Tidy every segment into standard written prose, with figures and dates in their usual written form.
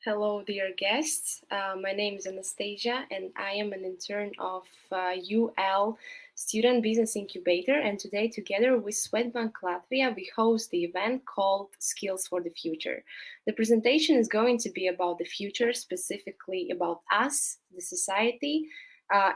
Hello, dear guests. My name is Anastasia, and I am an intern of UL Student Business Incubator. And today, together with Swedbank Latvia, we host the event called Skills for the Future. The presentation is going to be about the future, specifically about us, the society,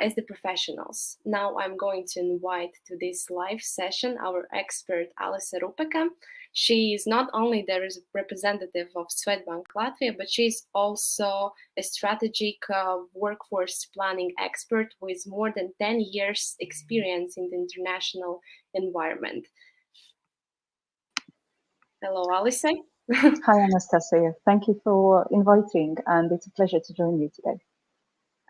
as the professionals. Now, I'm going to invite to this live session our expert, Alice Rupeka. She is not only the representative of Swedbank Latvia, but she is also a strategic workforce planning expert with more than 10 years experience in the international environment. Hello, Alice. Hi, Anastasia. Thank you for inviting, and it's a pleasure to join you today.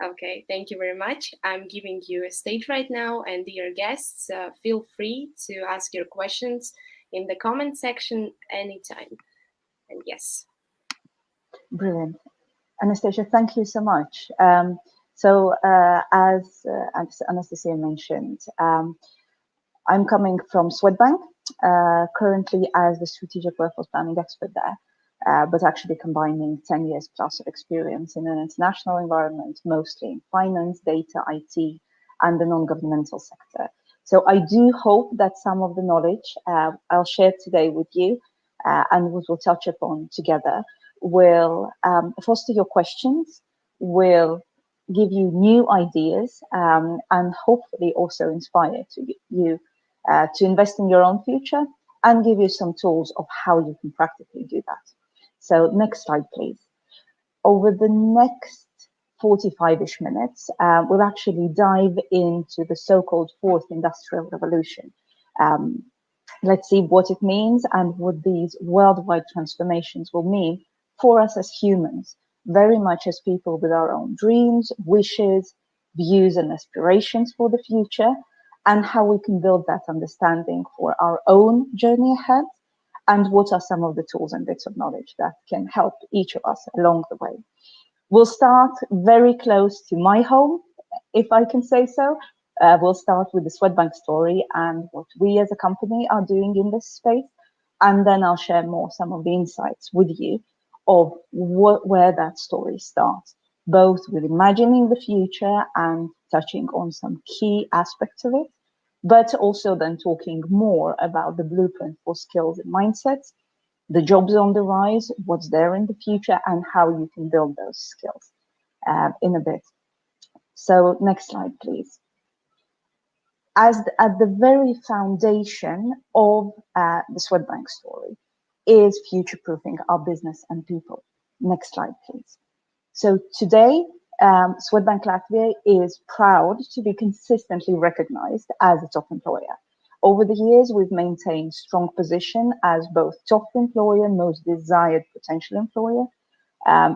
Okay, thank you very much. I'm giving you a stage right now, and dear guests, feel free to ask your questions in the comment section anytime. And yes. Brilliant. Anastasia, thank you so much. As Anastasia mentioned, I'm coming from Swedbank, currently as the strategic workforce planning expert there, but actually combining 10 years plus of experience in an international environment, mostly in finance, data, IT, and the non-governmental sector. So I do hope that some of the knowledge I'll share today with you and what we'll touch upon together will foster your questions, will give you new ideas, and hopefully also inspire you to invest in your own future and give you some tools of how you can practically do that. So next slide, please. Over the next 45-ish minutes, we'll actually dive into the so-called fourth industrial revolution. Let's see what it means and what these worldwide transformations will mean for us as humans, very much as people with our own dreams, wishes, views, and aspirations for the future, and how we can build that understanding for our own journey ahead, and what are some of the tools and bits of knowledge that can help each of us along the way. We'll start very close to my home, if I can say so. We'll start with the Swedbank story and what we as a company are doing in this space, and then I'll share more some of the insights with you of where that story starts, both with imagining the future and touching on some key aspects of it, but also then talking more about the blueprint for skills and mindsets, the jobs on the rise, what's there in the future, and how you can build those skills in a bit. So next slide, please. At the very foundation of the Swedbank story is future-proofing our business and people. Next slide, please. So today, Swedbank Latvia is proud to be consistently recognized as a top employer. Over the years, we've maintained strong position as both top employer, most desired potential employer.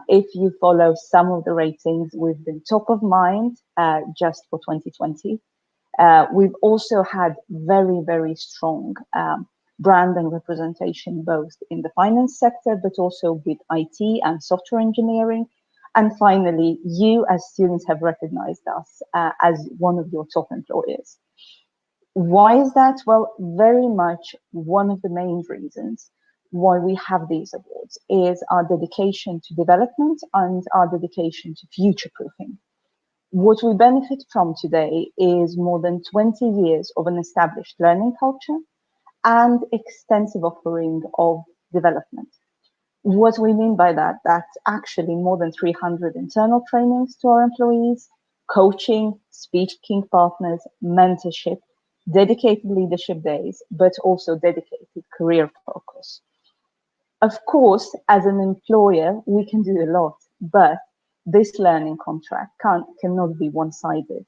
If you follow some of the ratings, we've been top of mind just for 2020. We've also had very, very strong brand and representation, both in the finance sector, but also with IT and software engineering. And finally, you as students have recognized us as one of your top employers. Why is that? Well, very much one of the main reasons why we have these awards is our dedication to development and our dedication to future-proofing. What we benefit from today is more than 20 years of an established learning culture and extensive offering of development. What we mean by that, that's actually more than 300 internal trainings to our employees, coaching, speaking partners, mentorship, dedicated leadership days, but also dedicated career focus. Of course, as an employer, we can do a lot, but this learning contract cannot be one-sided.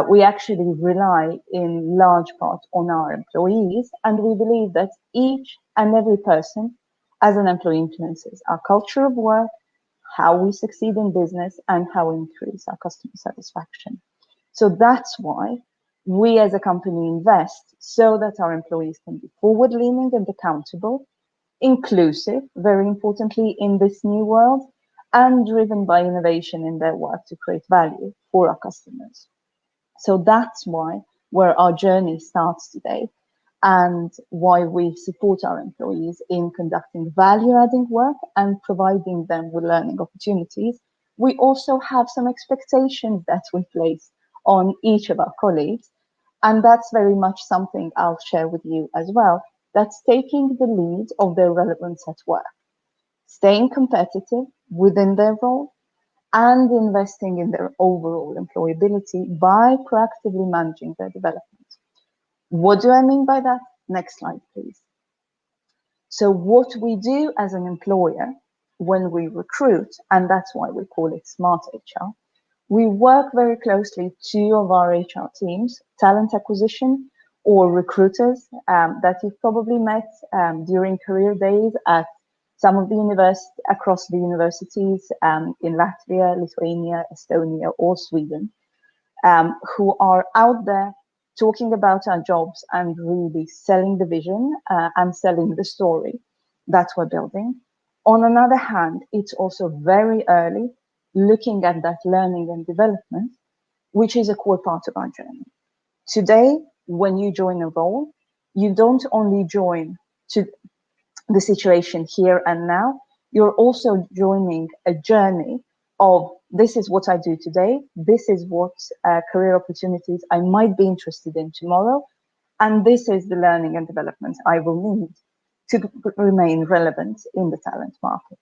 We actually rely in large part on our employees, and we believe that each and every person as an employee influences our culture of work, how we succeed in business, and how we increase our customer satisfaction. So that's why we as a company invest so that our employees can be forward-leaning and accountable, inclusive, very importantly, in this new world, and driven by innovation in their work to create value for our customers. So that's why where our journey starts today. and why we support our employees in conducting value-adding work and providing them with learning opportunities. We also have some expectations that we place on each of our colleagues, and that's very much something I'll share with you as well. That's taking the lead of their relevance at work, staying competitive within their role, and investing in their overall employability by proactively managing their development. What do I mean by that? Next slide, please. So what we do as an employer when we recruit, and that's why we call it smart HR, we work very closely two of our HR teams, talent acquisition or recruiters that you've probably met during career days at some of the across the universities in Latvia, Lithuania, Estonia, or Sweden, who are out there talking about our jobs and really selling the vision and selling the story that we're building. On another hand, it's also very early looking at that learning and development, which is a core part of our journey. Today, when you join a role, you don't only join to the situation here and now, you're also joining a journey of this is what I do today, this is what career opportunities I might be interested in tomorrow, and this is the learning and development I will need to remain relevant in the talent market.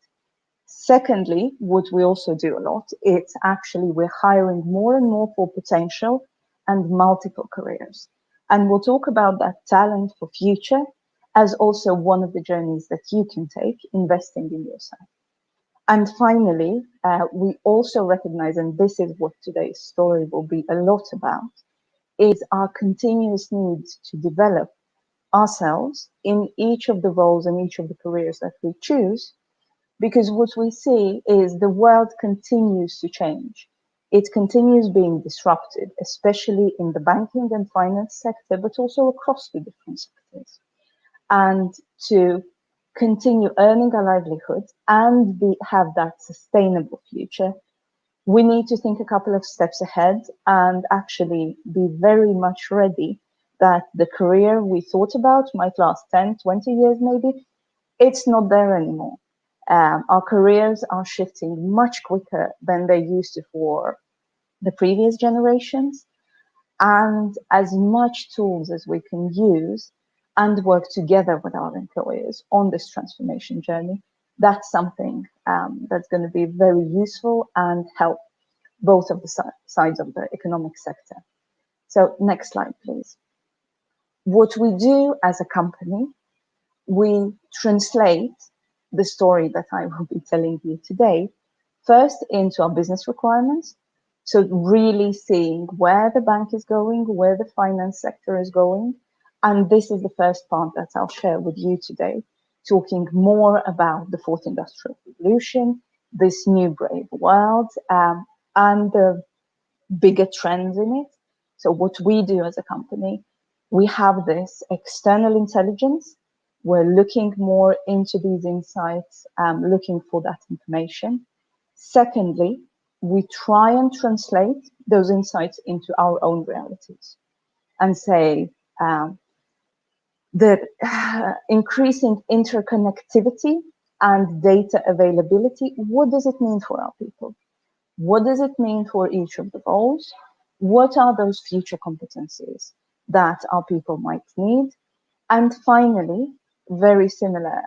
Secondly, what we also do a lot, it's actually we're hiring more and more for potential and multiple careers. And we'll talk about that talent for future as also one of the journeys that you can take investing in yourself. And finally, we also recognize, and this is what today's story will be a lot about, is our continuous need to develop ourselves in each of the roles and each of the careers that we choose, because what we see is the world continues to change. It continues being disrupted, especially in the banking and finance sector, but also across the different sectors. And to continue earning a livelihood and have that sustainable future, we need to think a couple of steps ahead and actually be very much ready that the career we thought about might last 10, 20 years maybe, it's not there anymore. Our careers are shifting much quicker than they used to for the previous generations. And as much tools as we can use and work together with our employers on this transformation journey, that's something that's going to be very useful and help both of the sides of the economic sector. So next slide, please. What we do as a company, we translate the story that I will be telling you today, first into our business requirements. So really seeing where the bank is going, where the finance sector is going. And this is the first part that I'll share with you today, talking more about the fourth industrial revolution, this new brave world, and the bigger trends in it. So what we do as a company, we have this external intelligence. We're looking more into these insights, looking for that information. Secondly, we try and translate those insights into our own realities and say that increasing interconnectivity and data availability, what does it mean for our people? What does it mean for each of the roles? What are those future competencies that our people might need? And finally, very similar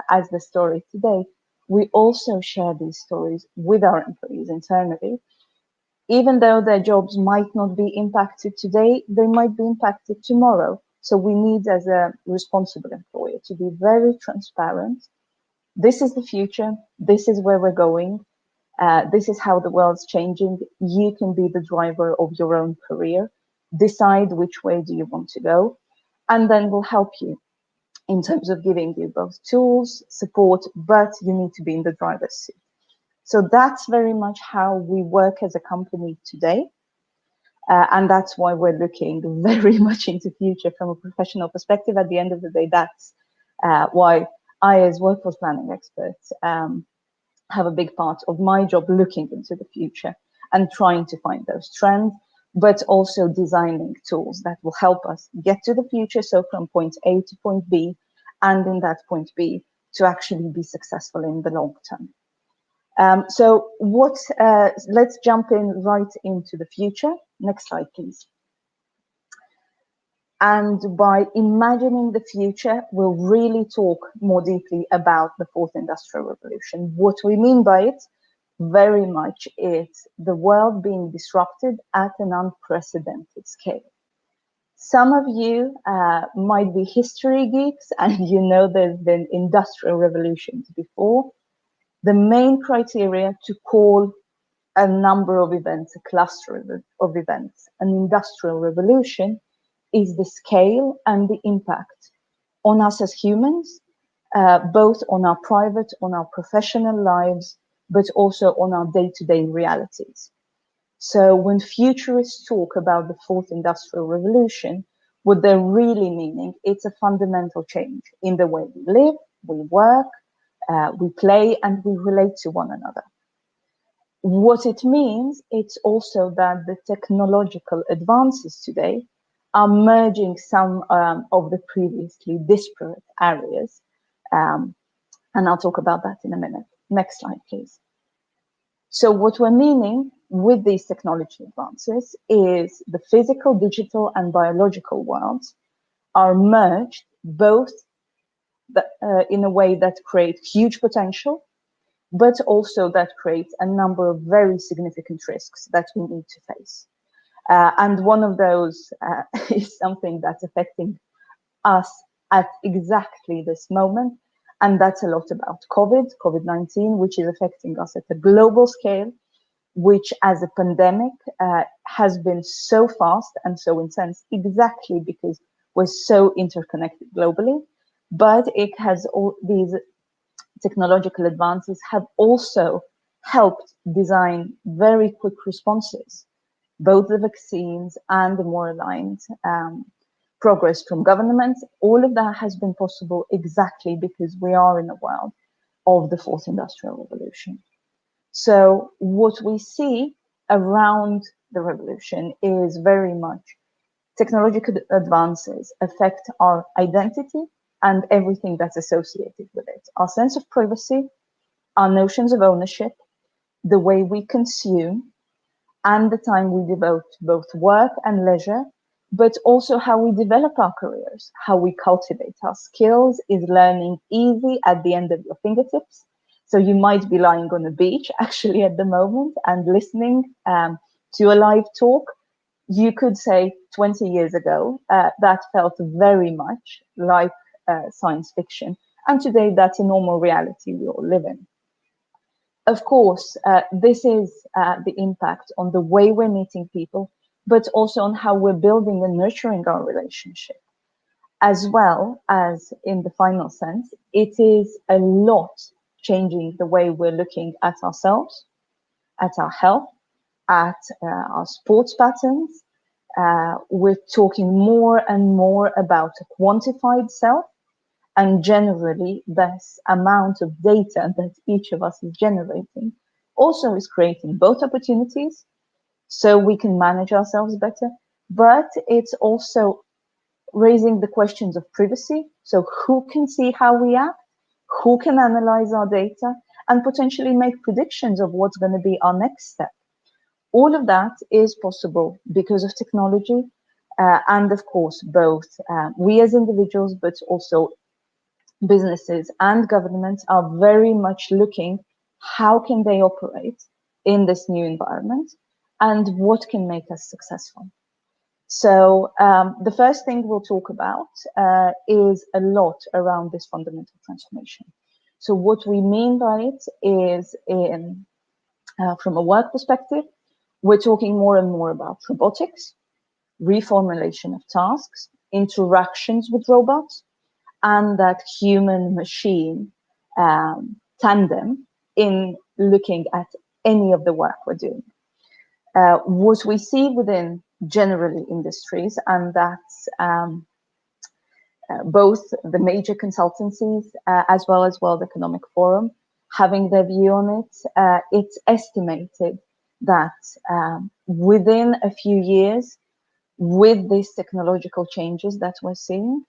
as the story today, we also share these stories with our employees internally. Even though their jobs might not be impacted today, they might be impacted tomorrow. So we need, as a responsible employer, to be very transparent. This is the future. This is where we're going. This is how the world's changing. You can be the driver of your own career. Decide which way do you want to go, and then we'll help you in terms of giving you both tools, support, but you need to be in the driver's seat. So that's very much how we work as a company today. And that's why we're looking very much into future from a professional perspective. At the end of the day, that's why I, as workforce planning expert, have a big part of my job looking into the future and trying to find those trends, but also designing tools that will help us get to the future. So from point A to point B, and in that point B to actually be successful in the long term. Let's jump in right into the future. Next slide, please. And by imagining the future, we'll really talk more deeply about the fourth industrial revolution. What we mean by it, very much, is the world being disrupted at an unprecedented scale. Some of you might be history geeks and you know there's been industrial revolutions before. The main criteria to call a number of events, a cluster of events, an industrial revolution, is the scale and the impact on us as humans, both on our private, on our professional lives, but also on our day-to-day realities. So when futurists talk about the fourth industrial revolution, what they're really meaning, it's a fundamental change in the way we live, we work, we play, and we relate to one another. What it means, it's also that the technological advances today are merging some of the previously disparate areas. And I'll talk about that in a minute. Next slide, please. So what we're meaning with these technology advances is the physical, digital, and biological worlds are merged both in a way that creates huge potential, but also that creates a number of very significant risks that we need to face. And one of those is something that's affecting us at exactly this moment. And that's a lot about COVID-19, which is affecting us at a global scale, which as a pandemic has been so fast and so intense, exactly because we're so interconnected globally. But it has all these technological advances have also helped design very quick responses, both the vaccines and the more aligned progress from governments. All of that has been possible exactly because we are in a world of the fourth industrial revolution. So what we see around the revolution is very much technological advances affect our identity and everything that's associated with it. Our sense of privacy, our notions of ownership, the way we consume, and the time we devote to both work and leisure, but also how we develop our careers, how we cultivate our skills. Is learning easy at the end of your fingertips? So you might be lying on the beach actually at the moment and listening to a live talk. You could say 20 years ago, that felt very much like science fiction. And today that's a normal reality we all live in. Of course, this is the impact on the way we're meeting people, but also on how we're building and nurturing our relationship. As well as in the final sense, it is a lot changing the way we're looking at ourselves, at our health, at our sports patterns. We're talking more and more about a quantified self, and generally this amount of data that each of us is generating also is creating both opportunities so we can manage ourselves better, but it's also raising the questions of privacy. So who can see how we act, who can analyze our data, and potentially make predictions of what's going to be our next step. All of that is possible because of technology, and of course both we as individuals, but also businesses and governments are very much looking how can they operate in this new environment and what can make us successful. So the first thing we'll talk about is a lot around this fundamental transformation. So what we mean by it is from a work perspective, we're talking more and more about robotics, reformulation of tasks, interactions with robots, and that human-machine tandem in looking at any of the work we're doing. What we see within generally industries, and that's both the major consultancies as well as World Economic Forum having their view on it, it's estimated that within a few years, with these technological changes that we're seeing,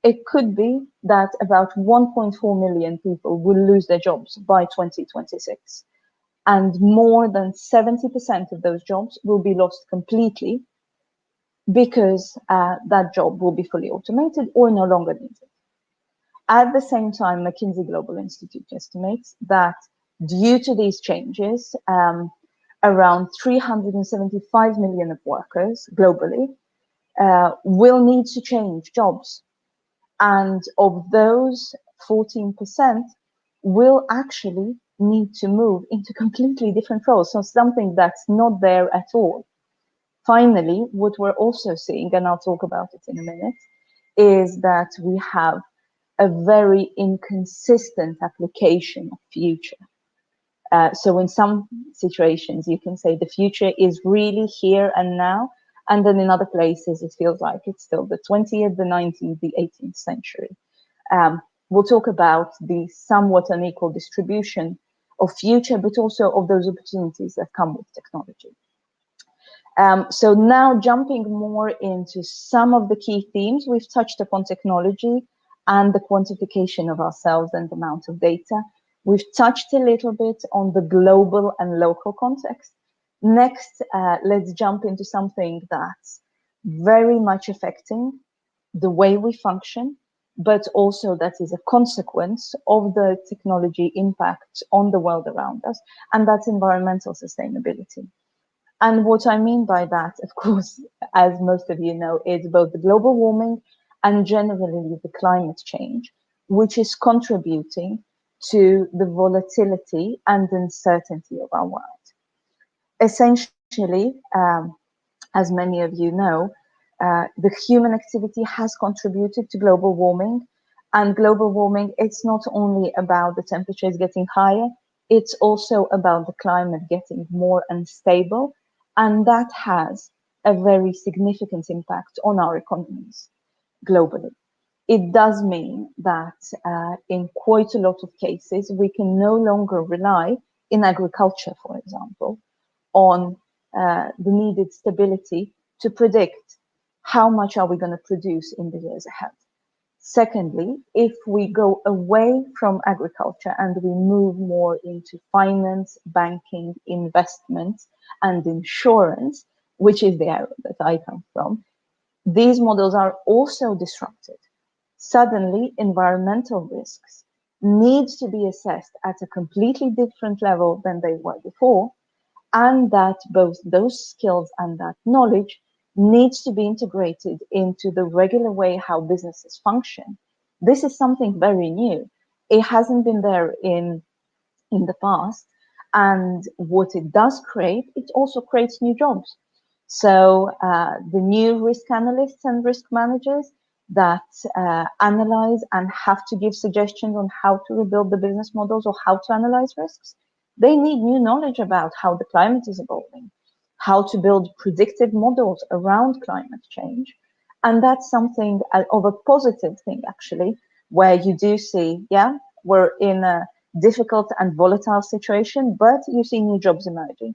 it could be that about 1.4 million people will lose their jobs by 2026. And more than 70% of those jobs will be lost completely because that job will be fully automated or no longer needed. At the same time, McKinsey Global Institute estimates that due to these changes, around 375 million of workers globally will need to change jobs. And of those, 14% will actually need to move into completely different roles. So something that's not there at all. Finally, what we're also seeing, and I'll talk about it in a minute, is that we have a very inconsistent application of future. So in some situations, you can say the future is really here and now, and then in other places, it feels like it's still the 20th, the 19th, the 18th century. We'll talk about the somewhat unequal distribution of future, but also of those opportunities that come with technology. So now jumping more into some of the key themes, we've touched upon technology and the quantification of ourselves and the amount of data. We've touched a little bit on the global and local context. Next, let's jump into something that's very much affecting the way we function, but also that is a consequence of the technology impact on the world around us, and that's environmental sustainability. And what I mean by that, of course, as most of you know, is both the global warming and generally the climate change, which is contributing to the volatility and uncertainty of our world. Essentially, as many of you know, the human activity has contributed to global warming. And global warming, it's not only about the temperatures getting higher, it's also about the climate getting more unstable. And that has a very significant impact on our economies globally. It does mean that in quite a lot of cases, we can no longer rely in agriculture, for example, on the needed stability to predict how much are we going to produce in the years ahead. Secondly, if we go away from agriculture and we move more into finance, banking, investment, and insurance, which is the area that I come from, these models are also disrupted. Suddenly, environmental risks need to be assessed at a completely different level than they were before, and that both those skills and that knowledge needs to be integrated into the regular way how businesses function. This is something very new. It hasn't been there in the past. And what it does create, it also creates new jobs. So the new risk analysts and risk managers that analyze and have to give suggestions on how to rebuild the business models or how to analyze risks, they need new knowledge about how the climate is evolving, how to build predictive models around climate change. And that's something of a positive thing, actually, where you do see, yeah, we're in a difficult and volatile situation, but you see new jobs emerging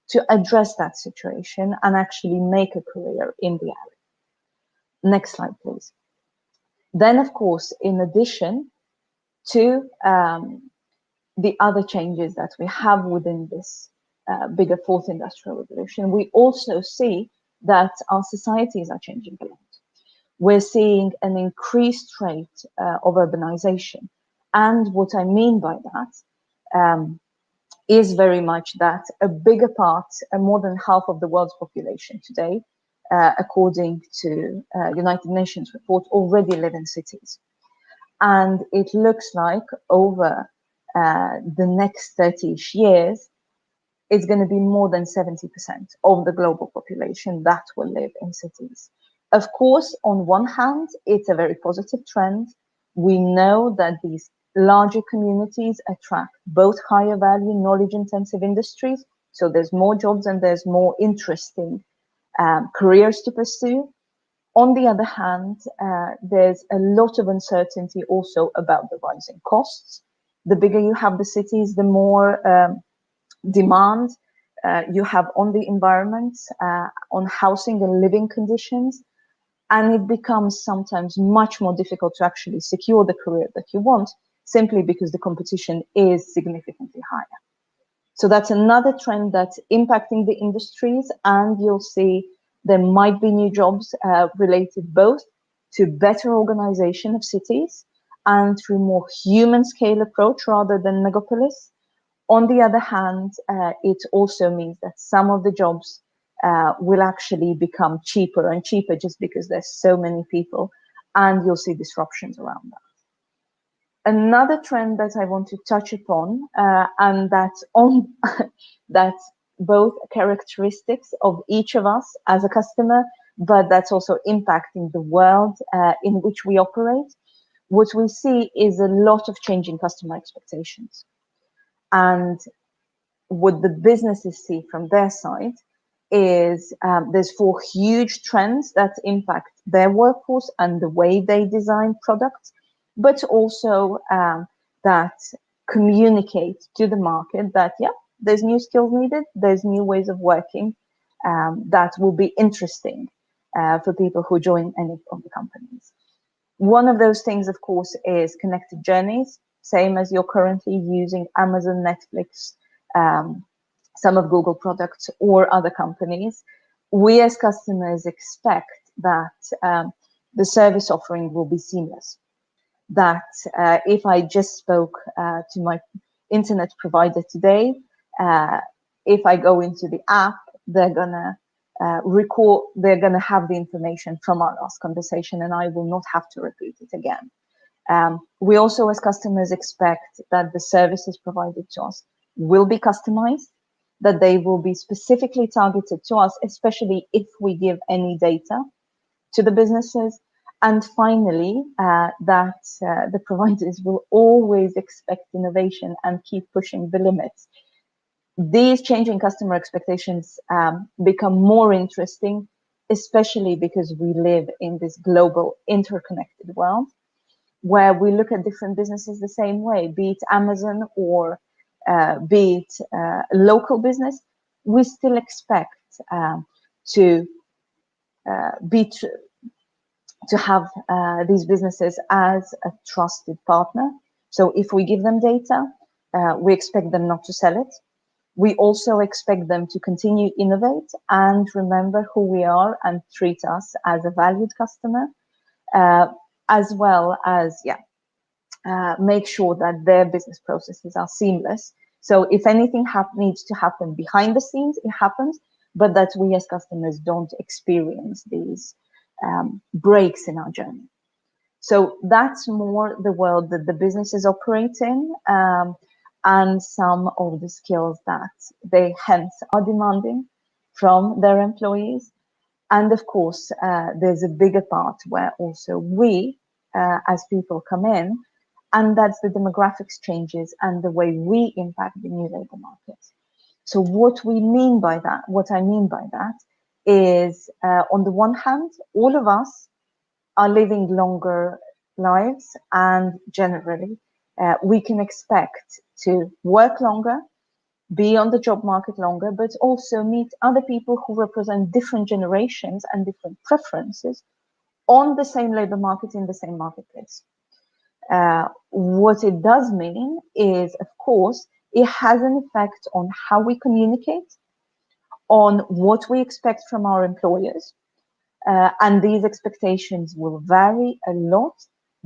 to address that situation and actually make a career in the area. Next slide, please. Then, of course, in addition to the other changes that we have within this bigger fourth industrial revolution, we also see that our societies are changing a lot. We're seeing an increased rate of urbanization. And what I mean by that is very much that a bigger part, more than half of the world's population today, according to United Nations report, already live in cities. And it looks like over the next 30-ish years, it's going to be more than 70% of the global population that will live in cities. Of course, on one hand, it's a very positive trend. We know that these larger communities attract both higher value, knowledge-intensive industries, so there's more jobs and there's more interesting careers to pursue. On the other hand, there's a lot of uncertainty also about the rising costs. The bigger you have the cities, the more demand you have on the environment, on housing and living conditions, and it becomes sometimes much more difficult to actually secure the career that you want, simply because the competition is significantly higher. So that's another trend that's impacting the industries, and you'll see there might be new jobs related both to better organization of cities and through more human scale approach rather than megapolis. On the other hand, it also means that some of the jobs will actually become cheaper and cheaper just because there's so many people, and you'll see disruptions around that. Another trend that I want to touch upon, and that's on that's both characteristics of each of us as a customer, but that's also impacting the world in which we operate. What we see is a lot of changing customer expectations. And what the businesses see from their side is there's four huge trends that impact their workforce and the way they design products, but also that communicate to the market that, yeah, there's new skills needed, there's new ways of working that will be interesting for people who join any of the companies. One of those things, of course, is connected journeys, same as you're currently using Amazon, Netflix, some of Google products or other companies. We as customers expect that the service offering will be seamless. That if I just spoke to my internet provider today, if I go into the app, they're gonna they're gonna have the information from our last conversation, and I will not have to repeat it again. We also, as customers, expect that the services provided to us will be customized, that they will be specifically targeted to us, especially if we give any data to the businesses. And finally, that the providers will always expect innovation and keep pushing the limits. These changing customer expectations become more interesting, especially because we live in this global interconnected world where we look at different businesses the same way, be it Amazon or be it a local business. We still expect to have these businesses as a trusted partner. So if we give them data, we expect them not to sell it. We also expect them to continue innovate and remember who we are and treat us as a valued customer, as well as make sure that their business processes are seamless. So if anything needs to happen behind the scenes, it happens, but that we as customers don't experience these breaks in our journey. So that's more the world that the businesses operate in, and some of the skills that they hence are demanding from their employees. And of course, there's a bigger part where also we as people come in, and that's the demographics changes and the way we impact the new labor market. So what I mean by that is, on the one hand, all of us are living longer lives, and generally we can expect to work longer, be on the job market longer, but also meet other people who represent different generations and different preferences on the same labor market in the same marketplace. What it does mean is, of course, it has an effect on how we communicate, on what we expect from our employers, and these expectations will vary a lot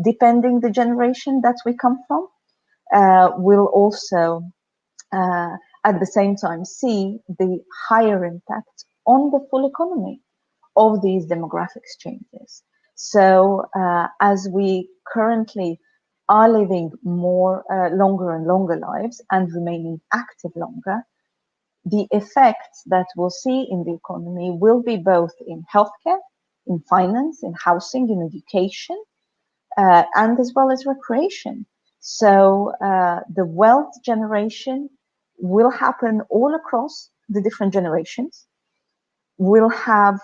depending the generation that we come from. We'll also at the same time see the higher impact on the full economy of these demographics changes. So as we currently are living more longer and longer lives and remaining active longer, the effects that we'll see in the economy will be both in healthcare, in finance, in housing, in education, and as well as recreation. So the wealth generation will happen all across the different generations. We'll have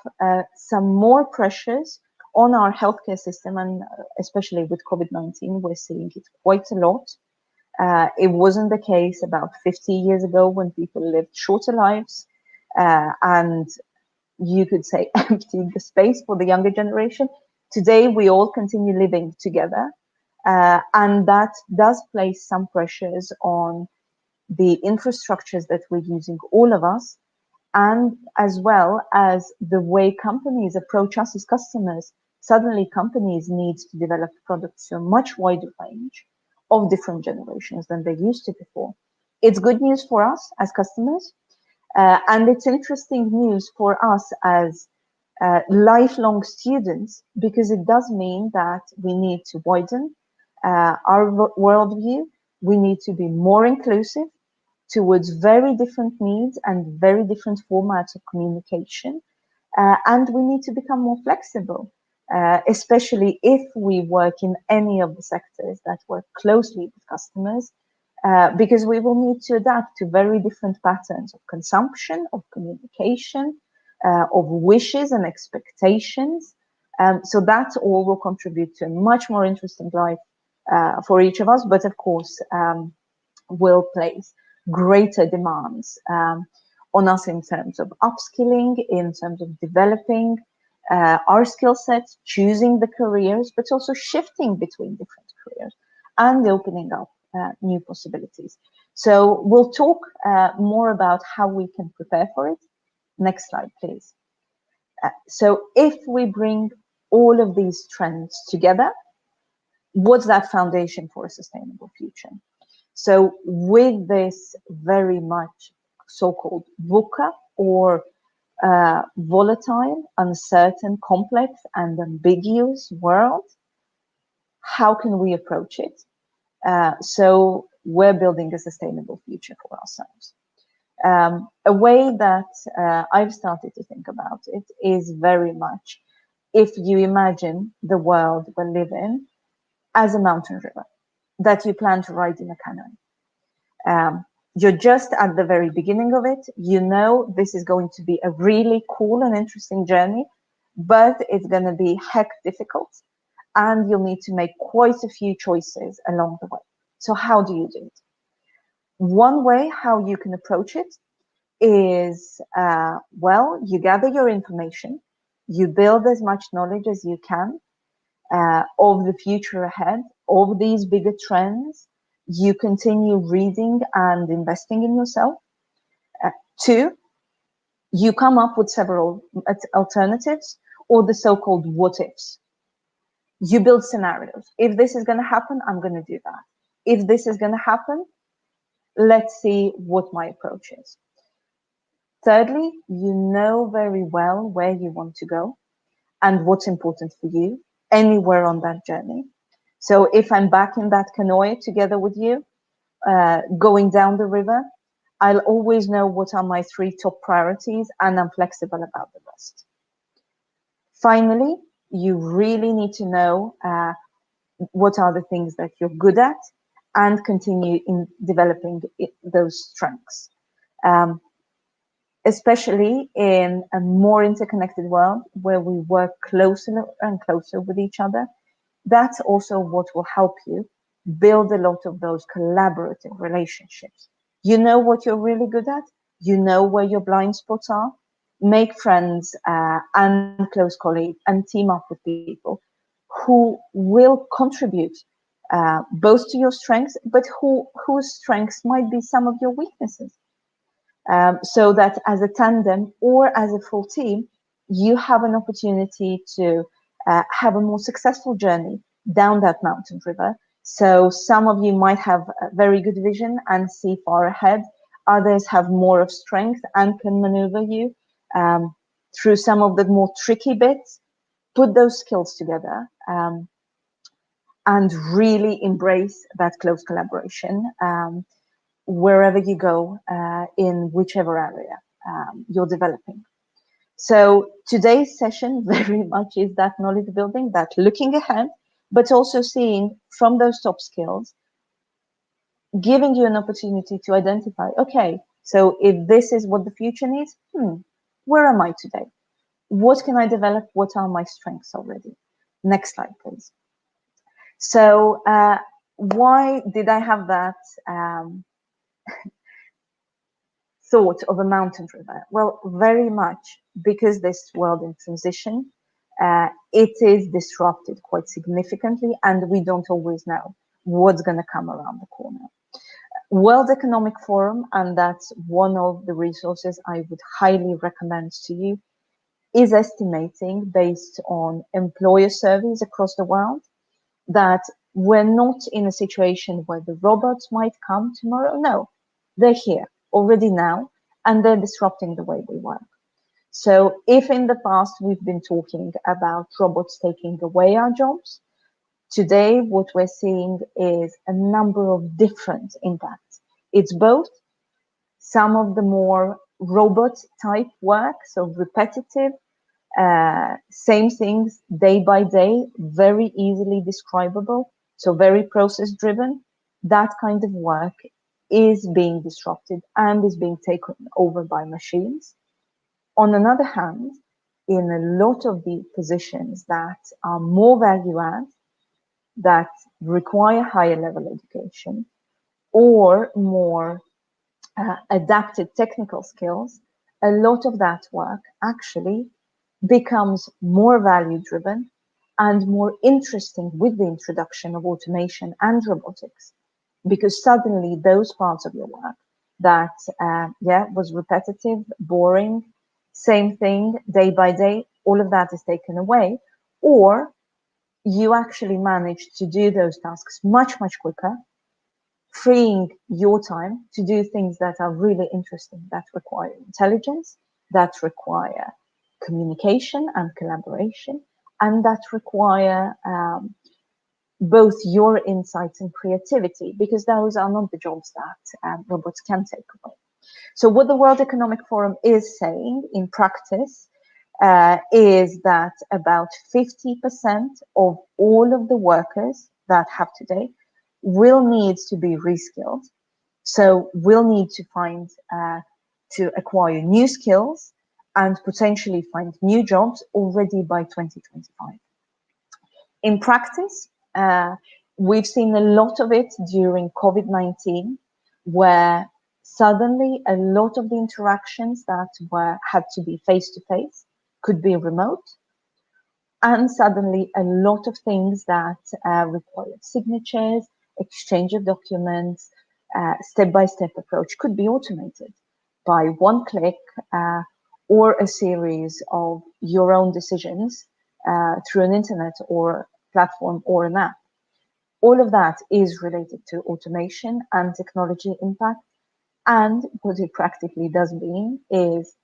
some more pressures on our healthcare system, and especially with COVID-19, we're seeing it quite a lot. It wasn't the case about 50 years ago when people lived shorter lives and you could say emptied the space for the younger generation. Today, we all continue living together, and that does place some pressures on the infrastructures that we're using, all of us, and as well as the way companies approach us as customers. Suddenly, companies need to develop products to a much wider range of different generations than they used to before. It's good news for us as customers, and it's interesting news for us as lifelong students, because it does mean that we need to widen our worldview. We need to be more inclusive towards very different needs and very different formats of communication. And we need to become more flexible, especially if we work in any of the sectors that work closely with customers, because we will need to adapt to very different patterns of consumption, of communication, of wishes and expectations. So that all will contribute to a much more interesting life for each of us, but of course will place greater demands on us in terms of upskilling, in terms of developing our skill sets, choosing the careers, but also shifting between different careers and opening up new possibilities. So we'll talk more about how we can prepare for it. Next slide, please. So if we bring all of these trends together, what's that foundation for a sustainable future? So with this very much so-called VUCA, or volatile, uncertain, complex, and ambiguous world, how can we approach it? So we're building a sustainable future for ourselves. A way that I've started to think about it is very much, if you imagine the world we live in as a mountain river that you plan to ride in a canoe. You're just at the very beginning of it. You know this is going to be a really cool and interesting journey, but it's going to be heck difficult, and you'll need to make quite a few choices along the way. So how do you do it? One way how you can approach it is, well, you gather your information, you build as much knowledge as you can of the future ahead, of these bigger trends. You continue reading and investing in yourself. Two, you come up with several alternatives, or the so-called what ifs. You build scenarios. If this is going to happen, I'm going to do that. If this is going to happen, let's see what my approach is. Thirdly, you know very well where you want to go and what's important for you anywhere on that journey. So if I'm back in that canoe together with you, going down the river, I'll always know what are my 3 top priorities, and I'm flexible about the rest. Finally, you really need to know what are the things that you're good at and continue in developing those strengths. Especially in a more interconnected world where we work closer and closer with each other, that's also what will help you build a lot of those collaborative relationships. You know what you're really good at, you know where your blind spots are. Make friends and close colleagues and team up with people who will contribute both to your strengths, but whose strengths might be some of your weaknesses. So that as a tandem or as a full team, you have an opportunity to have a more successful journey down that mountain river. So some of you might have a very good vision and see far ahead. Others have more of strength and can maneuver you through some of the more tricky bits. Put those skills together and really embrace that close collaboration. Wherever you go in whichever area you're developing. So today's session very much is that knowledge building, that looking ahead, but also seeing from those top skills, giving you an opportunity to identify, okay, so if this is what the future needs, where am I today? What can I develop? What are my strengths already? Next slide, please. So why did I have that thought of a mountain river? Well, very much because this world in transition, it is disrupted quite significantly, and we don't always know what's going to come around the corner. World Economic Forum, and that's one of the resources I would highly recommend to you, is estimating based on employer surveys across the world that we're not in a situation where the robots might come tomorrow. No, they're here already now, and they're disrupting the way we work. So if in the past we've been talking about robots taking away our jobs, today what we're seeing is a number of different impacts. It's both some of the more robot type work, so repetitive, same things day by day, very easily describable, so very process driven. That kind of work is being disrupted and is being taken over by machines. On another hand, in a lot of the positions that are more value add, that require higher level education or more adapted technical skills, a lot of that work actually becomes more value driven and more interesting with the introduction of automation and robotics, because suddenly those parts of your work that was repetitive, boring, same thing day by day, all of that is taken away, or you actually manage to do those tasks much quicker, freeing your time to do things that are really interesting, that require intelligence, that require communication and collaboration, and that require both your insights and creativity, because those are not the jobs that robots can take away. So what the World Economic Forum is saying in practice is that about 50% of all of the workers that have today will need to be reskilled. So we'll need to find, to acquire new skills and potentially find new jobs already by 2025. In practice, we've seen a lot of it during COVID-19, where suddenly a lot of the interactions that had to be face-to-face could be remote. And suddenly a lot of things that required signatures, exchange of documents, step-by-step approach could be automated by one click or a series of your own decisions through an internet or platform or an app. All of that is related to automation and technology impact. And what it practically does mean is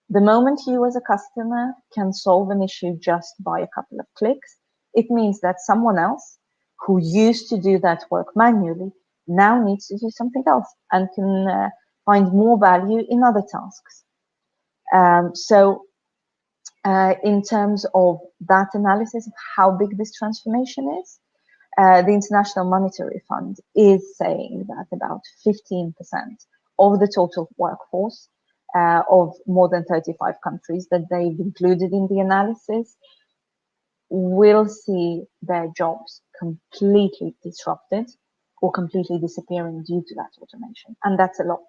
the moment you as a customer can solve an issue just by a couple of clicks, it means that someone else who used to do that work manually now needs to do something else and can find more value in other tasks. In terms of that analysis of how big this transformation is, the International Monetary Fund is saying that about 15% of the total workforce of more than 35 countries that they've included in the analysis will see their jobs completely disrupted or completely disappearing due to that automation. And that's a lot.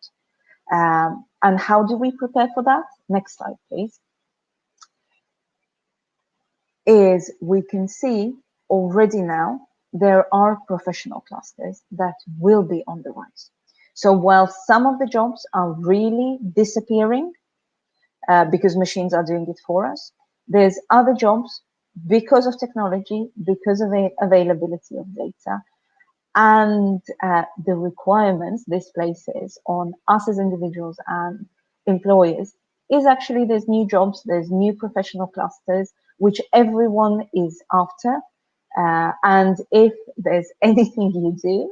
And how do we prepare for that? Next slide, please. Is we can see already now there are professional clusters that will be on the rise. So while some of the jobs are really disappearing because machines are doing it for us, there's other jobs because of technology, because of the availability of data, and the requirements this places on us as individuals and employers is actually there's new jobs, there's new professional clusters, which everyone is after. And if there's anything you do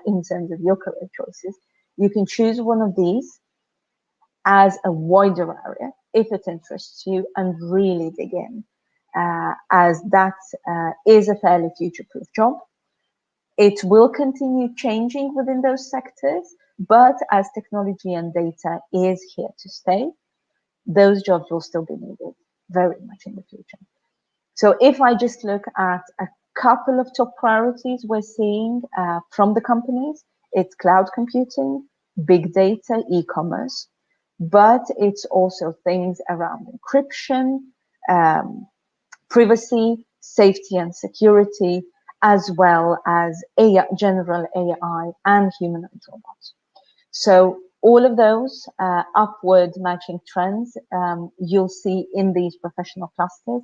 in terms of your career choices, you can choose one of these as a wider area if it interests you and really dig in, as that is a fairly future-proof job. It will continue changing within those sectors, but as technology and data is here to stay, those jobs will still be needed very much in the future. So if I just look at a Couple of top priorities we're seeing from the companies. It's cloud computing, big data, e-commerce, but it's also things around encryption, privacy, safety and security, as well as AI, general AI and humanoid robots. So all of those upward matching trends you'll see in these professional clusters.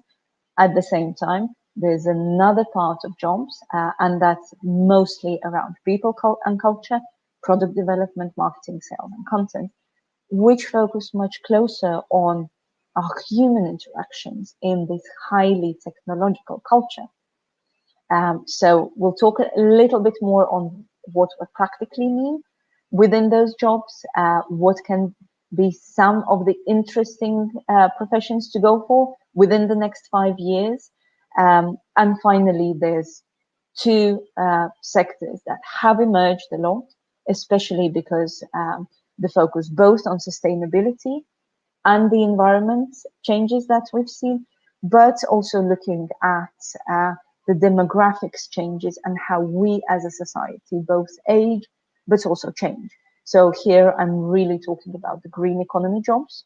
At the same time, there's another part of jobs, and that's mostly around people and culture, product development, marketing, sales, and content, which focus much closer on our human interactions in this highly technological culture. So we'll talk a little bit more on what we practically mean within those jobs, what can be some of the interesting professions to go for within the next 5 years. And finally, there's two sectors that have emerged a lot, especially because the focus both on sustainability and the environment changes that we've seen, but also looking at the demographics changes and how we as a society both age but also change. So here I'm really talking about the green economy jobs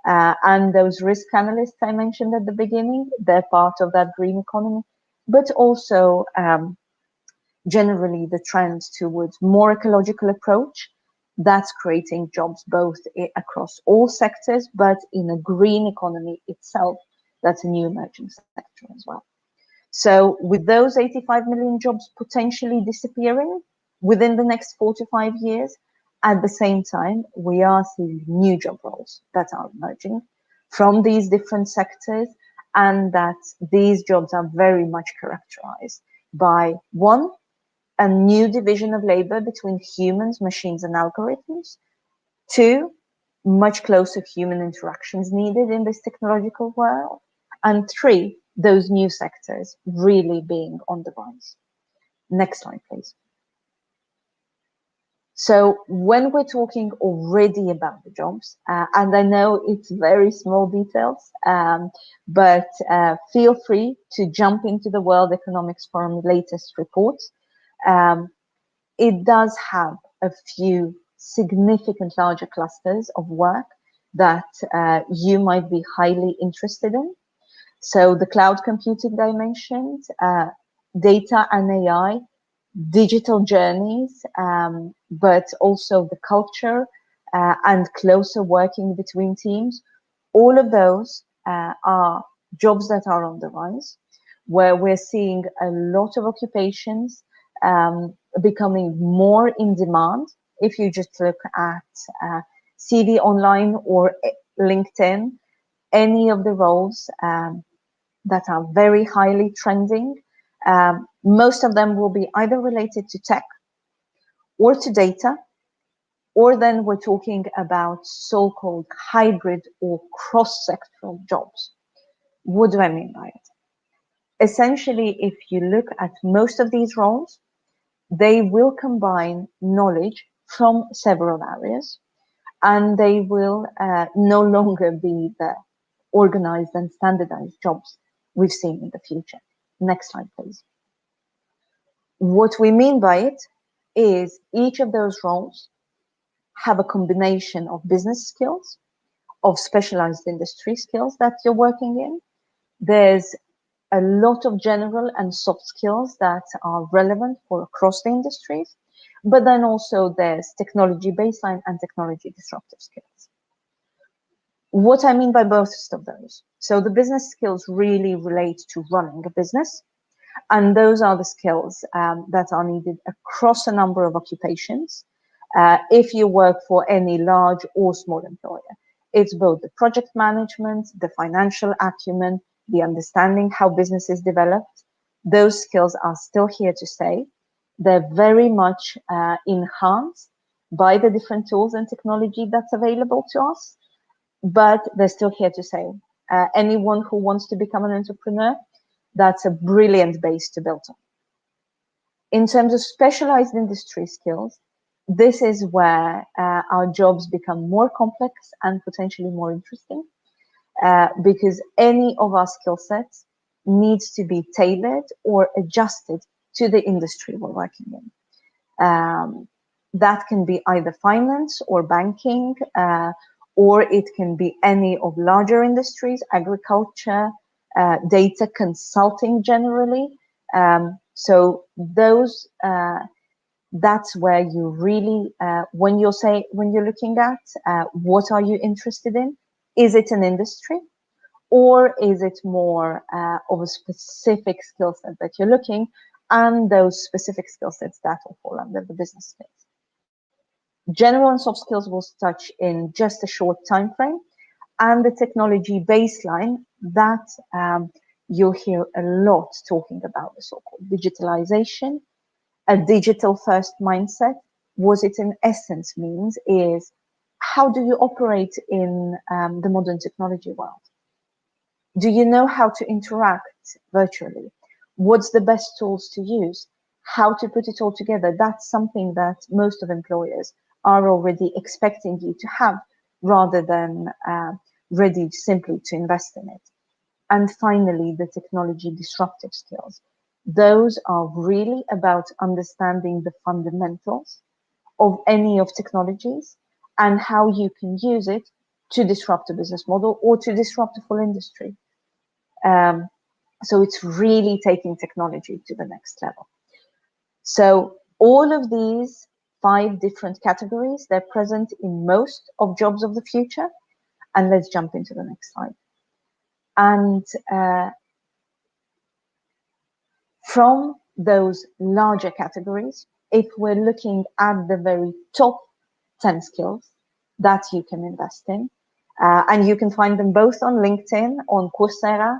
and those risk analysts I mentioned at the beginning. They're part of that green economy, but also generally the trends towards more ecological approach. That's creating jobs both across all sectors, but in a green economy itself, that's a new emerging sector as well. So with those 85 million jobs potentially disappearing within the next 4 to 5 years, at the same time, we are seeing new job roles that are emerging from these different sectors, and that these jobs are very much characterized by one, a new division of labor between humans, machines, and algorithms. Two, much closer human interactions needed in this technological world. And three, those new sectors really being on the rise. Next slide, please. So when we're talking already about the jobs, and I know it's very small details, but feel free to jump into the World Economic Forum latest reports. It does have a few significant larger clusters of work that you might be highly interested in. So the cloud computing I mentioned, data and AI, digital journeys, but also the culture and closer working between teams. All of those are jobs that are on the rise, where we're seeing a lot of occupations becoming more in demand. If you just look at CV Online or LinkedIn, any of the roles that are very highly trending, most of them will be either related to tech or to data, or then we're talking about so-called hybrid or cross-sectoral jobs. What do I mean by it? Essentially, if you look at most of these roles, they will combine knowledge from several areas, and they will no longer be the organized and standardized jobs we've seen in the future. Next slide, please. What we mean by it is each of those roles have a combination of business skills, of specialized industry skills that you're working in. There's a lot of general and soft skills that are relevant for across the industries, but then also there's technology baseline and technology disruptive skills. What I mean by both of those, so the business skills really relate to running a business, and those are the skills that are needed across a number of occupations. If you work for any large or small employer, it's both the project management, the financial acumen, the understanding how business is developed. Those skills are still here to stay. They're very much enhanced by the different tools and technology that's available to us, but they're still here to stay. Anyone who wants to become an entrepreneur, that's a brilliant base to build on. In terms of specialized industry skills, this is where our jobs become more complex and potentially more interesting, because any of our skill sets needs to be tailored or adjusted to the industry we're working in. That can be either finance or banking, or it can be any of larger industries, agriculture, data consulting generally. So those that's where you really, when you're looking at what are you interested in, is it an industry or is it more of a specific skill set that you're looking, and those specific skill sets that will fall under the business space. General and soft skills will touch in just a short time frame, and the technology baseline that you'll hear a lot talking about, the so-called digitalization, a digital first mindset. What it in essence means is, how do you operate in the modern technology world? Do you know how to interact virtually? What's the best tools to use? How to put it all together? That's something that most of employers are already expecting you to have, rather than ready simply to invest in it. And finally, the technology disruptive skills. Those are really about understanding the fundamentals of any of technologies and how you can use it to disrupt a business model or to disrupt a full industry. So it's really taking technology to the next level. So all of these 5 different categories, they're present in most of jobs of the future. And let's jump into the next slide. And from those larger categories, if we're looking at the very top 10 skills that you can invest in, and you can find them both on LinkedIn, on Coursera,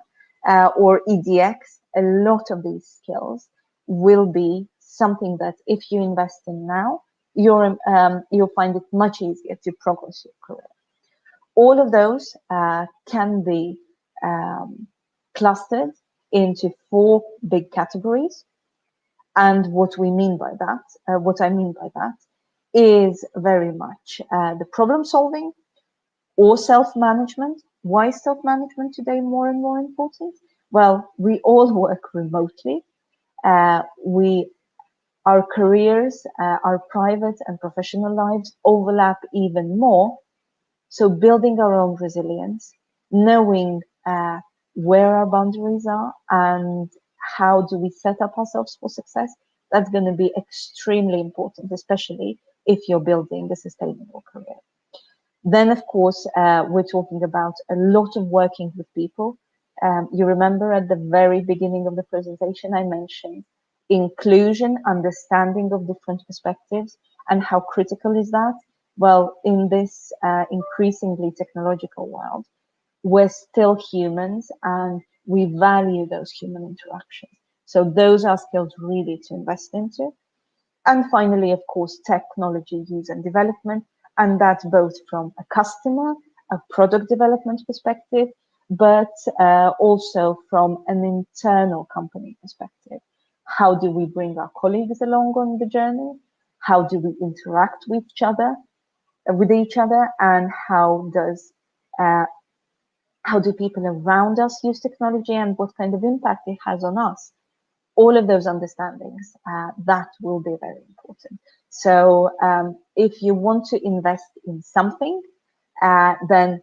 or EDX, a lot of these skills will be something that if you invest in now, you'll find it much easier to progress your career. All of those can be clustered into 4 big categories. And what I mean by that is very much the problem solving or self-management. Why is self-management today more and more important? Well, we all work remotely. Our careers, our private and professional lives overlap even more. So building our own resilience, knowing where our boundaries are and how do we set up ourselves for success, that's going to be extremely important, especially if you're building a sustainable career. Then, of course, we're talking about a lot of working with people. You remember at the very beginning of the presentation, I mentioned inclusion, understanding of different perspectives, and how critical is that? Well, in this increasingly technological world, we're still humans and we value those human interactions. So those are skills really to invest into. And finally, of course, technology use and development, and that's both from a customer, a product development perspective, but also from an internal company perspective. How do we bring our colleagues along on the journey? How do we interact with each other? And how do people around us use technology, and what kind of impact it has on us? All of those understandings, that will be very important. So if you want to invest in something, then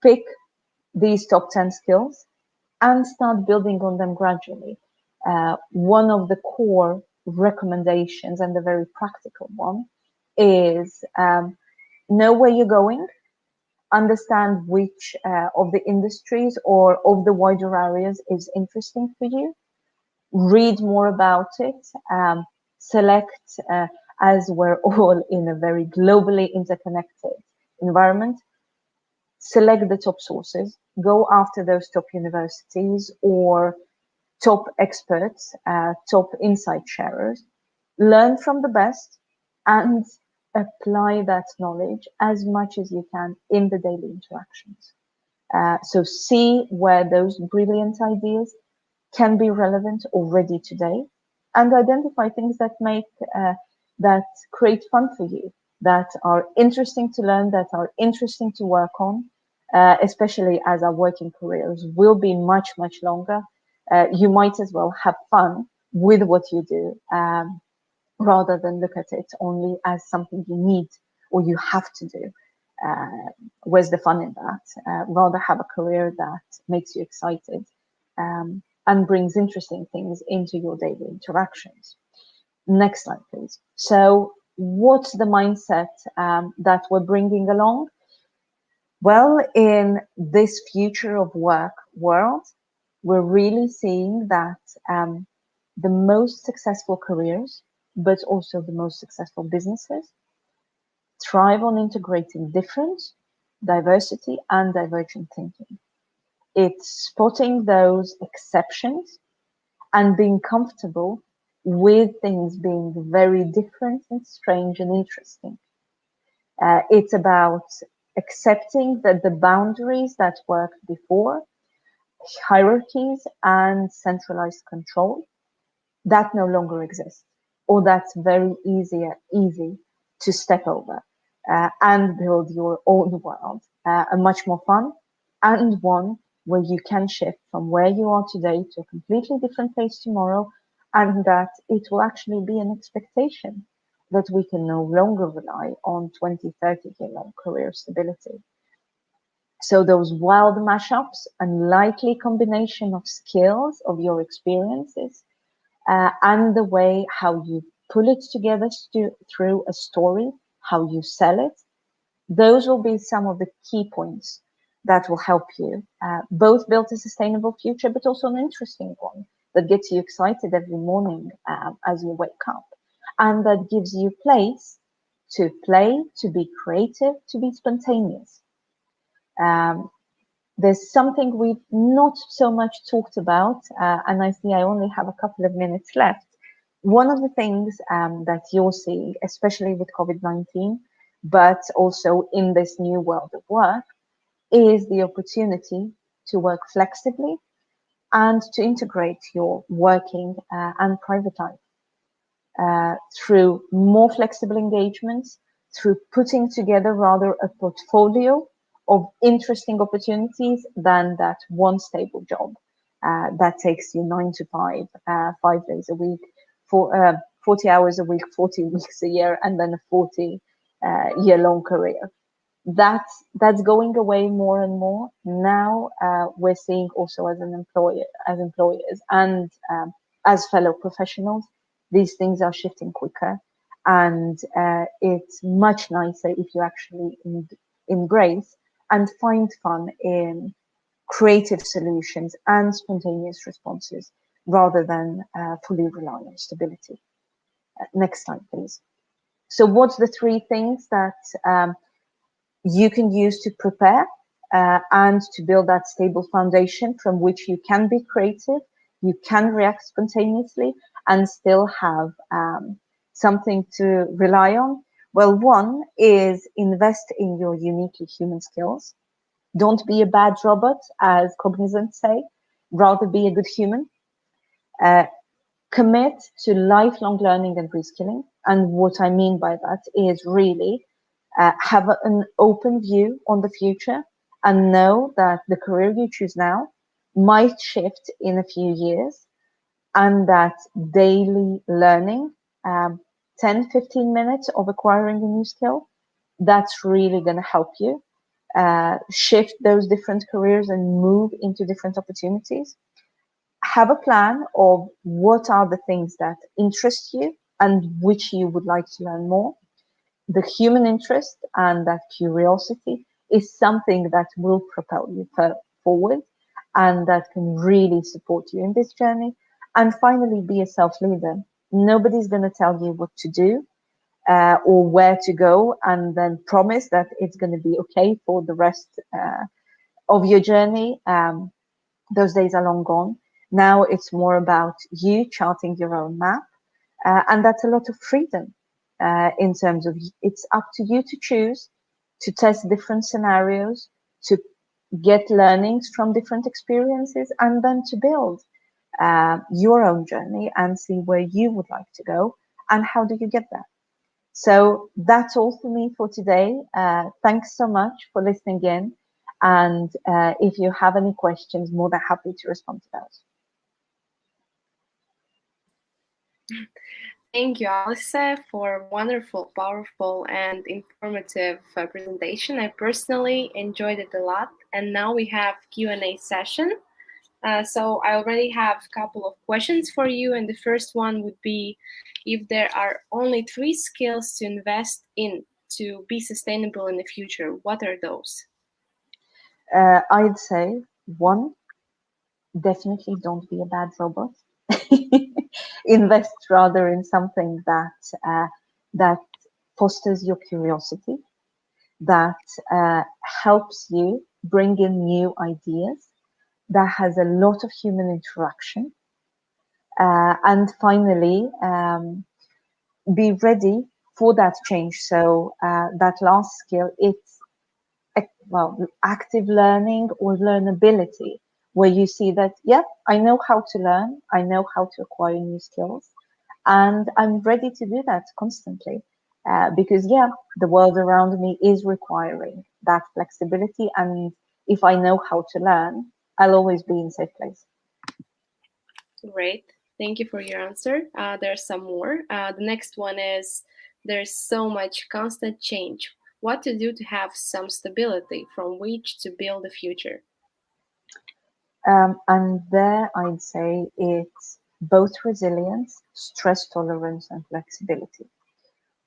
pick these top 10 skills and start building on them gradually. One of the core recommendations, and the very practical one, is know where you're going, understand which of the industries or of the wider areas is interesting for you, read more about it, select, as we're all in a very globally interconnected environment, select the top sources, go after those top universities or top experts, top insight sharers, learn from the best, and apply that knowledge as much as you can in the daily interactions. So see where those brilliant ideas can be relevant already today, and identify things that that create fun for you, that are interesting to learn, that are interesting to work on, especially as our working careers will be much, much longer. You might as well have fun with what you do, rather than look at it only as something you need or you have to do. Where's the fun in that? Rather have a career that makes you excited, and brings interesting things into your daily interactions. Next slide, please. So what's the mindset that we're bringing along? Well, in this future of work world, we're really seeing that the most successful careers, but also the most successful businesses, thrive on integrating difference, diversity, and divergent thinking. It's spotting those exceptions and being comfortable with things being very different and strange and interesting. It's about accepting that the boundaries that worked before, hierarchies and centralized control, that no longer exists, or that's very easy to step over, and build your own world, a much more fun and one where you can shift from where you are today to a completely different place tomorrow, and that it will actually be an expectation that we can no longer rely on 20, 30-year long career stability. So those wild mashups, unlikely combination of skills, of your experiences, and the way how you pull it together through a story, how you sell it, those will be some of the key points that will help you both build a sustainable future, but also an interesting one that gets you excited every morning as you wake up, and that gives you place to play, to be creative, to be spontaneous. Um, there's something we've not so much talked about, and I see I only have a couple of minutes left. One of the things that you're seeing, especially with COVID-19, but also in this new world of work, is the opportunity to work flexibly and to integrate your working and private life through more flexible engagements, through putting together rather a portfolio of interesting opportunities than that one stable job that takes you 9 to 5, 5 days a week, for 40 hours a week, 40 weeks a year, and then a 40 year long career. That's going away more and more. Now we're seeing also as an employer, as employers, and as fellow professionals, these things are shifting quicker, and it's much nicer if you actually embrace and find fun in creative solutions and spontaneous responses rather than fully rely on stability. Next slide, please. So what's the three things that you can use to prepare and to build that stable foundation from which you can be creative, you can react spontaneously, and still have something to rely on? Well, one is invest in your uniquely human skills. Don't be a bad robot, as Cognizant say, rather be a good human. Commit to lifelong learning and reskilling. And what I mean by that is really have an open view on the future and know that the career you choose now might shift in a few years, and that daily learning, 10, 15 minutes of acquiring a new skill, that's really going to help you shift those different careers and move into different opportunities. Have a plan of what are the things that interest you and which you would like to learn more. The human interest and that curiosity is something that will propel you forward and that can really support you in this journey. And finally, be a self-leader. Nobody's going to tell you what to do or where to go and then promise that it's going to be okay for the rest of your journey. Those days are long gone. Now it's more about you charting your own map. And that's a lot of freedom in terms of it's up to you to choose, to test different scenarios, to get learnings from different experiences, and then to build your own journey and see where you would like to go and how do you get there. So that's all for me for today. Thanks so much for listening in. And if you have any questions, more than happy to respond to those. Thank you, Alice, for wonderful, powerful, and informative presentation. I personally enjoyed it a lot. And now we have Q&A session. So I already have a couple of questions for you. And the first one would be, if there are only 3 skills to invest in to be sustainable in the future, what are those? I'd say one, definitely don't be a bad robot. Invest rather in something that fosters your curiosity, that helps you bring in new ideas, that has a lot of human interaction, and finally, be ready for that change. So that last skill, it's well, active learning or learnability, where you see that, yeah, I know how to learn, I know how to acquire new skills, and I'm ready to do that constantly. Because, yeah, the world around me is requiring that flexibility. And if I know how to learn, I'll always be in a safe place. Great. Thank you for your answer. There's some more. The next one is, there's so much constant change. What to do to have some stability from which to build a future? And there I'd say it's both resilience, stress tolerance, and flexibility.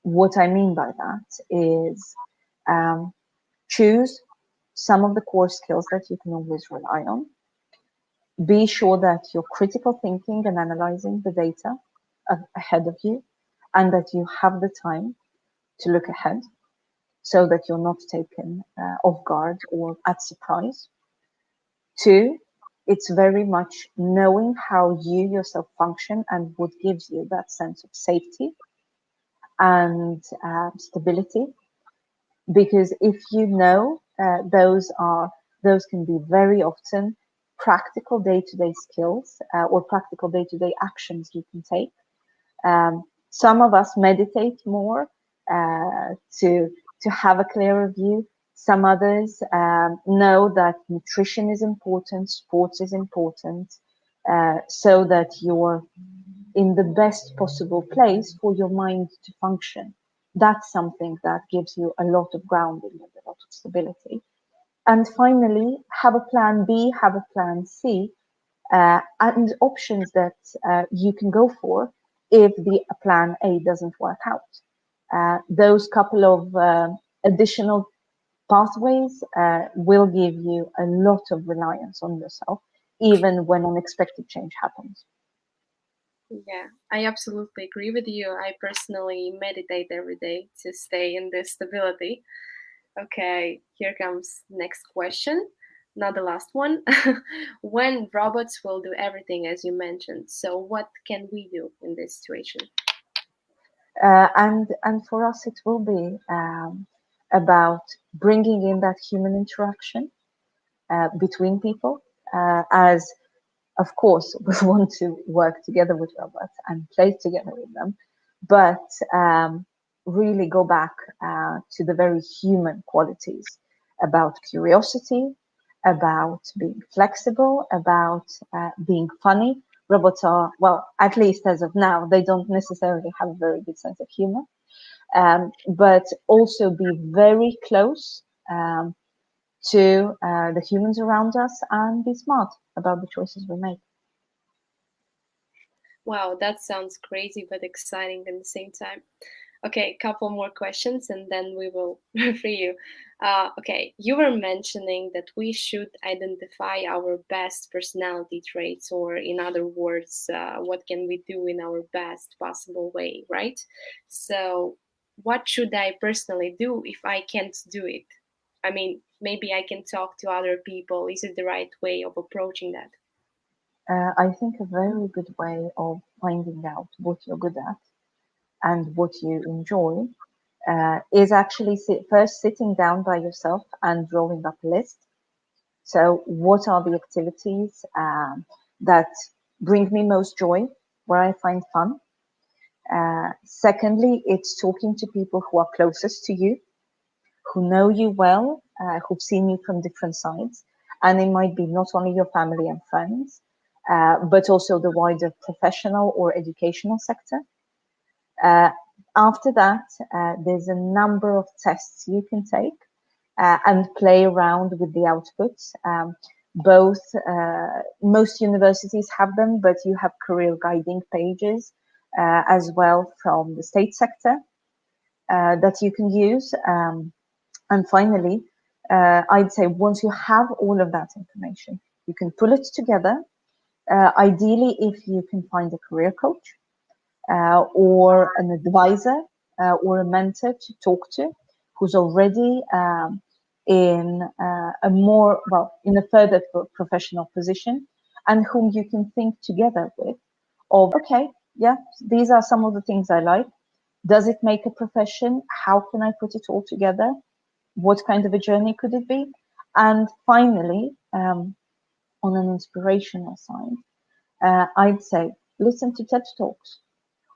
What I mean by that is, choose some of the core skills that you can always rely on. Be sure that you're critical thinking and analyzing the data ahead of you, and that you have the time to look ahead so that you're not taken off guard or at surprise. Two, it's very much knowing how you yourself function and what gives you that sense of safety and stability. Because if you know, those can be very often practical day-to-day skills, or practical day-to-day actions you can take. Some of us meditate more to have a clearer view. Some others know that nutrition is important, sports is important, so that you're in the best possible place for your mind to function. That's something that gives you a lot of grounding and a lot of stability. And finally, have a plan B, have a plan C, and options that you can go for if the plan A doesn't work out. Those couple of additional pathways will give you a lot of reliance on yourself, even when unexpected change happens. Yeah, I absolutely agree with you. I personally meditate every day to stay in this stability. Okay, here comes next question. Not the last one. When robots will do everything as you mentioned, so what can we do in this situation? And for us, it will be about bringing in that human interaction between people, as of course we want to work together with robots and play together with them, but really go back to the very human qualities about curiosity, about being flexible, about being funny. Robots are, well, at least as of now, they don't necessarily have a very good sense of humor, but also be very close to the humans around us and be smart about the choices we make. Wow, that sounds crazy but exciting at the same time. Okay, couple more questions and then we will free you. Okay, you were mentioning that we should identify our best personality traits, or in other words, what can we do in our best possible way, right? So, what should I personally do if I can't do it? I mean, maybe I can talk to other people. Is it the right way of approaching that? I think a very good way of finding out what you're good at and what you enjoy is actually first sitting down by yourself and drawing up a list. So, what are the activities that bring me most joy, where I find fun? Secondly, it's talking to people who are closest to you, who know you well, who've seen you from different sides. And it might be not only your family and friends, but also the wider professional or educational sector. After that, there's a number of tests you can take and play around with the outputs. Both most universities have them, but you have career guiding pages as well from the state sector that you can use. And finally, I'd say once you have all of that information, you can pull it together. Ideally, if you can find a career coach or an advisor or a mentor to talk to who's already in a more, well, in a further professional position, and whom you can think together with of, okay, yeah, these are some of the things I like. Does it make a profession? How can I put it all together? What kind of a journey could it be? And finally, on an inspirational side, I'd say listen to TED Talks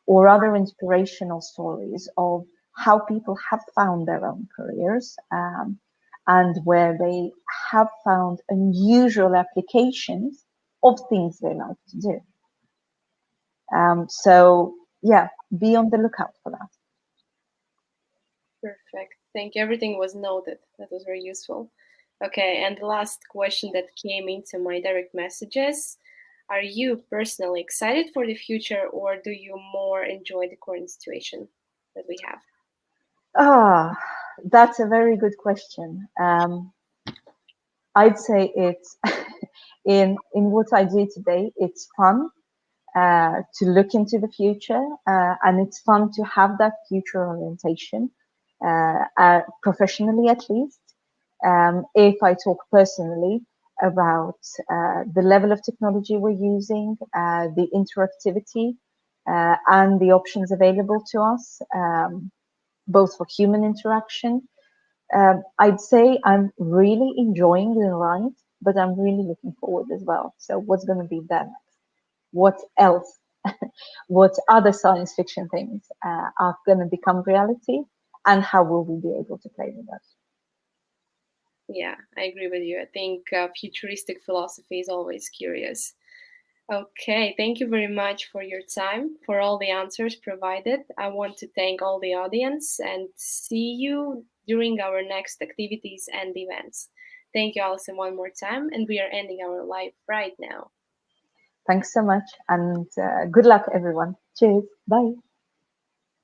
or other inspirational stories of how people have found their own careers and where they have found unusual applications of things they like to do. So yeah, be on the lookout for that. Perfect. Thank you. Everything was noted. That was very useful. Okay, and the last question that came into my direct messages. Are you personally excited for the future, or do you more enjoy the current situation that we have? That's a very good question. I'd say it's in what I do today, it's fun to look into the future, and it's fun to have that future orientation, professionally at least. If I talk personally about the level of technology we're using, the interactivity, and the options available to us, both for human interaction, I'd say I'm really enjoying the ride, but I'm really looking forward as well. So what's going to be there next? What else? What other science fiction things are going to become reality, and how will we be able to play with that? Yeah, I agree with you. I think futuristic philosophy is always curious. Okay, thank you very much for your time, for all the answers provided. I want to thank all the audience and see you during our next activities and events. Thank you, Alison, one more time, and we are ending our live right now. Thanks so much, and good luck, everyone. Cheers. Bye.